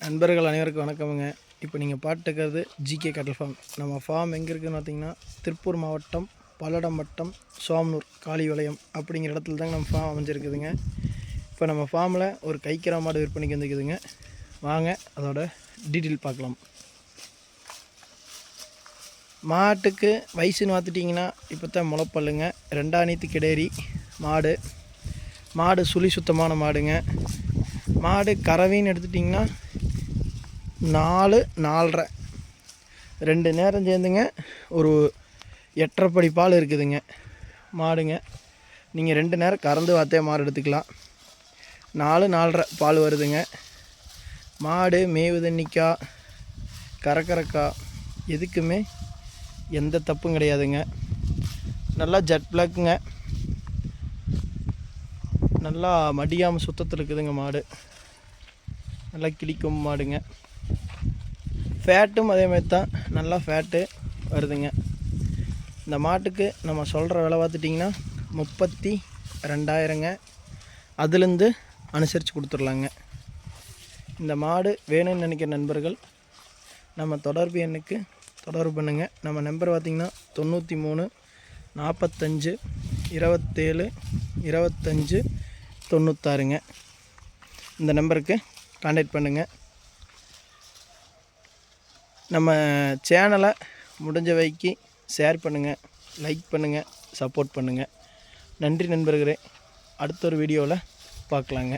நண்பர்கள் அனைவருக்கும் வணக்கமுங்க. இப்போ நீங்கள் பார்த்துக்கிறது ஜிகே கேட்டல் ஃபார்ம். நம்ம ஃபார்ம் எங்கே இருக்குதுன்னு பார்த்தீங்கன்னா, திருப்பூர் மாவட்டம் பல்லடம் வட்டம் சோமனூர் காளிவளையம் அப்படிங்கிற இடத்துல தாங்க நம்ம ஃபார்ம் அமைஞ்சிருக்குதுங்க. இப்போ நம்ம ஃபார்மில் ஒரு கைக்கிற மாடு விற்பனைக்கு வந்துக்குதுங்க. வாங்க அதோட டீட்டெயில் பார்க்கலாம். மாட்டுக்கு வயசுன்னு பார்த்துட்டிங்கன்னா இப்போ தான் முளைப்பல்லுங்க, 2 நீத்து கிடேரி மாடு சுழி சுத்தமான மாடுங்க. மாடு கறவைன்னு எடுத்துட்டிங்கன்னா 4-4.5 2 நேரம் சேர்ந்துங்க ஒரு 8.5 படி பால் இருக்குதுங்க மாடுங்க. நீங்கள் 2 நேரம் கறந்து வார்த்தையாக மாடு எடுத்துக்கலாம். 4-4.5 பால் வருதுங்க. மாடு மேவு தண்ணிக்கா கறக்கறக்கா எதுக்குமே எந்த தப்பும் கிடையாதுங்க. நல்லா ஜெட் பிளாக்குங்க, நல்லா மடியாமல் சுத்தத்தில் இருக்குதுங்க மாடு. நல்லா கிளிக்கும் மாடுங்க. ஃபேட்டும் அதே மாதிரி தான், நல்லா ஃபேட்டு வருதுங்க. இந்த மாட்டுக்கு நம்ம சொல்கிற விலை பார்த்துட்டிங்கன்னா 32,000ங்க. அதுலேருந்து அனுசரித்து கொடுத்துர்லாங்க. இந்த மாடு வேணும்னு நினைக்கிற நண்பர்கள் நம்ம தொடர்பு எண்ணுக்கு தொடர்பு பண்ணுங்க. நம்ம நம்பர் பார்த்திங்கன்னா 93 45 27 25 96ங்க. இந்த நம்பருக்கு கான்டாக்ட் பண்ணுங்கள். நம்ம சேனலை முடிஞ்ச வரைக்கு ஷேர் பண்ணுங்கள், லைக் பண்ணுங்கள், சப்போர்ட் பண்ணுங்கள். நன்றி நண்பர்களே. அடுத்த ஒரு வீடியோவில் பார்க்கலாங்க.